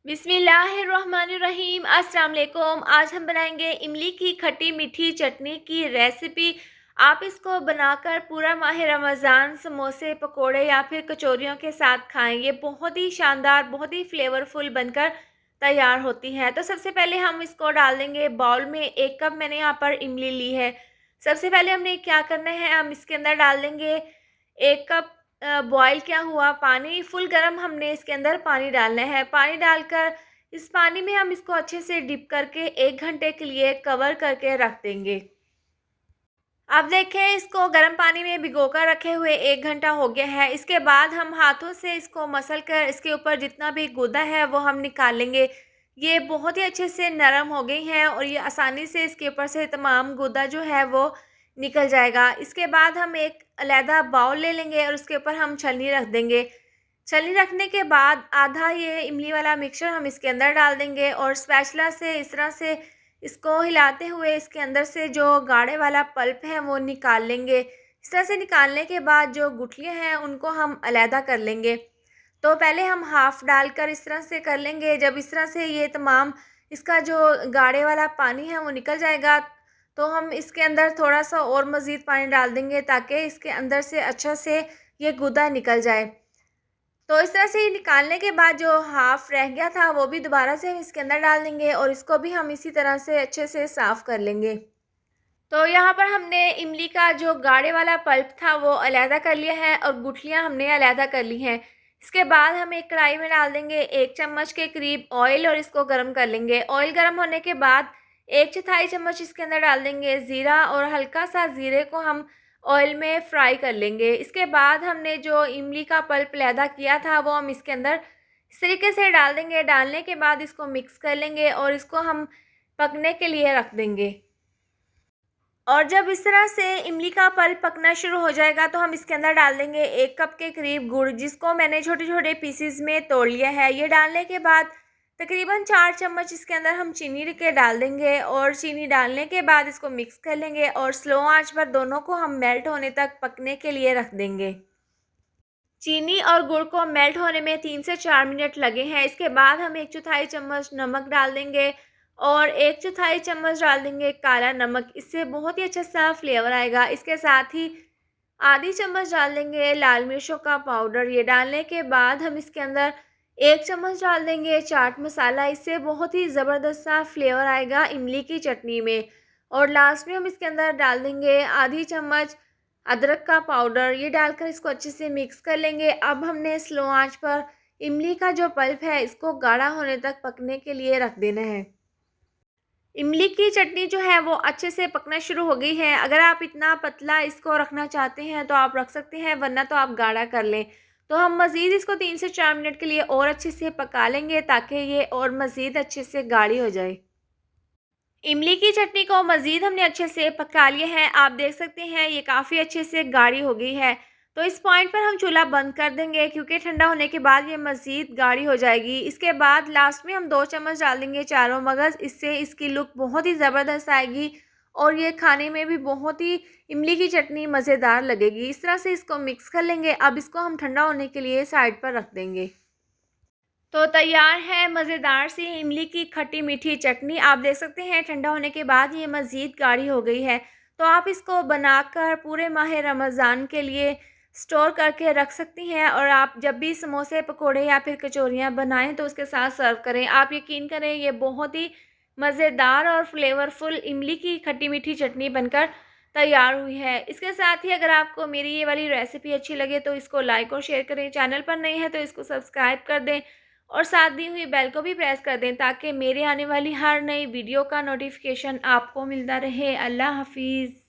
बिस्मिल्लाहिर्रहमानिर्रहीम। अस्सलाम वालेकुम। आज हम बनाएंगे इमली की खट्टी मीठी चटनी की रेसिपी। आप इसको बनाकर पूरा माह रमज़ान समोसे पकोड़े या फिर कचौरियों के साथ खाएं। ये बहुत ही शानदार, बहुत ही फ्लेवरफुल बनकर तैयार होती है। तो सबसे पहले हम इसको डाल देंगे बाउल में। 1 कप मैंने यहाँ पर इमली ली है। सबसे पहले हमने क्या करना है, हम इसके अंदर डाल देंगे 1 कप बॉयल किया हुआ पानी। फुल गरम हमने इसके अंदर पानी डालना है। पानी डालकर इस पानी में हम इसको अच्छे से डिप करके 1 घंटे के लिए कवर करके रख देंगे। अब देखें, इसको गर्म पानी में भिगोकर रखे हुए 1 घंटा हो गया है। इसके बाद हम हाथों से इसको मसल कर इसके ऊपर जितना भी गूदा है वो हम निकाल लेंगे। ये बहुत ही अच्छे से नरम हो गई हैं और ये आसानी से इसके ऊपर से तमाम गूदा जो है वो निकल जाएगा। इसके बाद हम एक अलहदा बाउल ले लेंगे और उसके ऊपर हम छलनी रख देंगे। छलनी रखने के बाद आधा ये इमली वाला मिक्सचर हम इसके अंदर डाल देंगे और स्पैचुला से इस तरह से इसको हिलाते हुए इसके अंदर से जो गाढ़े वाला पल्प है वो निकाल लेंगे। इस तरह से निकालने के बाद जो गुठलियाँ हैं उनको हम अलहदा कर लेंगे। तो पहले हम हाफ़ डालकर इस तरह से कर लेंगे। जब इस तरह से ये तमाम इसका जो गाढ़े वाला पानी है वो निकल जाएगा तो हम इसके अंदर थोड़ा सा और मज़ीद पानी डाल देंगे ताकि इसके अंदर से अच्छा से ये गूदा निकल जाए। तो इस तरह से ये निकालने के बाद जो हाफ़ रह गया था वो भी दोबारा से हम इसके अंदर डाल देंगे और इसको भी हम इसी तरह से अच्छे से साफ़ कर लेंगे। तो यहाँ पर हमने इमली का जो गाढ़े वाला पल्प था वो अलहदा कर लिया है और गुठलियाँ हमने अलहदा कर ली हैं। इसके बाद हम एक कढ़ाई में डाल देंगे 1 चम्मच के करीब ऑयल और इसको गर्म कर लेंगे। ऑयल गर्म होने के बाद 1/4 चम्मच इसके अंदर डाल देंगे ज़ीरा और हल्का सा ज़ीरे को हम ऑयल में फ्राई कर लेंगे। इसके बाद हमने जो इमली का पल्प अलहदा किया था वो हम इसके अंदर इस तरीके से डाल देंगे। डालने के बाद इसको मिक्स कर लेंगे और इसको हम पकने के लिए रख देंगे। और जब इस तरह से इमली का पल्प पकना शुरू हो जाएगा तो हम इसके अंदर डाल देंगे 1 कप के करीब गुड़, जिसको मैंने छोटे छोटे पीसीज में तोड़ लिया है। ये डालने के बाद तकरीबन 4 चम्मच इसके अंदर हम चीनी के डाल देंगे और चीनी डालने के बाद इसको मिक्स कर लेंगे और स्लो आंच पर दोनों को हम मेल्ट होने तक पकने के लिए रख देंगे। चीनी और गुड़ को मेल्ट होने में 3 से 4 मिनट लगे हैं। इसके बाद हम 1/4 चम्मच नमक डाल देंगे और 1/4 चम्मच डाल देंगे काला नमक। इससे बहुत ही अच्छा सा फ्लेवर आएगा। इसके साथ ही आधी चम्मच डाल देंगे लाल मिर्चों का पाउडर। ये डालने के बाद हम इसके अंदर 1 चम्मच डाल देंगे चाट मसाला। इससे बहुत ही ज़बरदस्त सा फ्लेवर आएगा इमली की चटनी में। और लास्ट में हम इसके अंदर डाल देंगे आधी चम्मच अदरक का पाउडर। ये डालकर इसको अच्छे से मिक्स कर लेंगे। अब हमने स्लो आंच पर इमली का जो पल्प है इसको गाढ़ा होने तक पकने के लिए रख देना है। इमली की चटनी जो है वो अच्छे से पकना शुरू हो गई है। अगर आप इतना पतला इसको रखना चाहते हैं तो आप रख सकते हैं, वरना तो आप गाढ़ा कर लें। तो हम मज़ीद इसको 3 से 4 मिनट के लिए और अच्छे से पका लेंगे ताकि ये और मज़ीद अच्छे से गाढ़ी हो जाए। इमली की चटनी को मज़ीद हमने अच्छे से पका लिया है। आप देख सकते हैं ये काफ़ी अच्छे से गाढ़ी हो गई है। तो इस पॉइंट पर हम चूल्हा बंद कर देंगे क्योंकि ठंडा होने के बाद ये मज़ीद गाढ़ी हो जाएगी। इसके बाद लास्ट में हम 2 चम्मच डाल देंगे चारों मगज़। इससे इसकी लुक बहुत ही ज़बरदस्त आएगी और ये खाने में भी बहुत ही इमली की चटनी मज़ेदार लगेगी। इस तरह से इसको मिक्स कर लेंगे। अब इसको हम ठंडा होने के लिए साइड पर रख देंगे। तो तैयार है मज़ेदार सी इमली की खट्टी मीठी चटनी। आप देख सकते हैं ठंडा होने के बाद ये मज़ीद गाढ़ी हो गई है। तो आप इसको बनाकर पूरे माह रमज़ान के लिए स्टोर करके रख सकती हैं और आप जब भी समोसे पकोड़े या फिर कचौरियाँ बनाएं तो उसके साथ सर्व करें। आप यकीन करें ये बहुत ही मज़ेदार और फ्लेवरफुल इमली की खट्टी मीठी चटनी बनकर तैयार हुई है। इसके साथ ही अगर आपको मेरी ये वाली रेसिपी अच्छी लगे तो इसको लाइक और शेयर करें। चैनल पर नए हैं तो इसको सब्सक्राइब कर दें और साथ दी हुई बेल को भी प्रेस कर दें ताकि मेरे आने वाली हर नई वीडियो का नोटिफिकेशन आपको मिलता रहे। अल्लाह हाफिज़।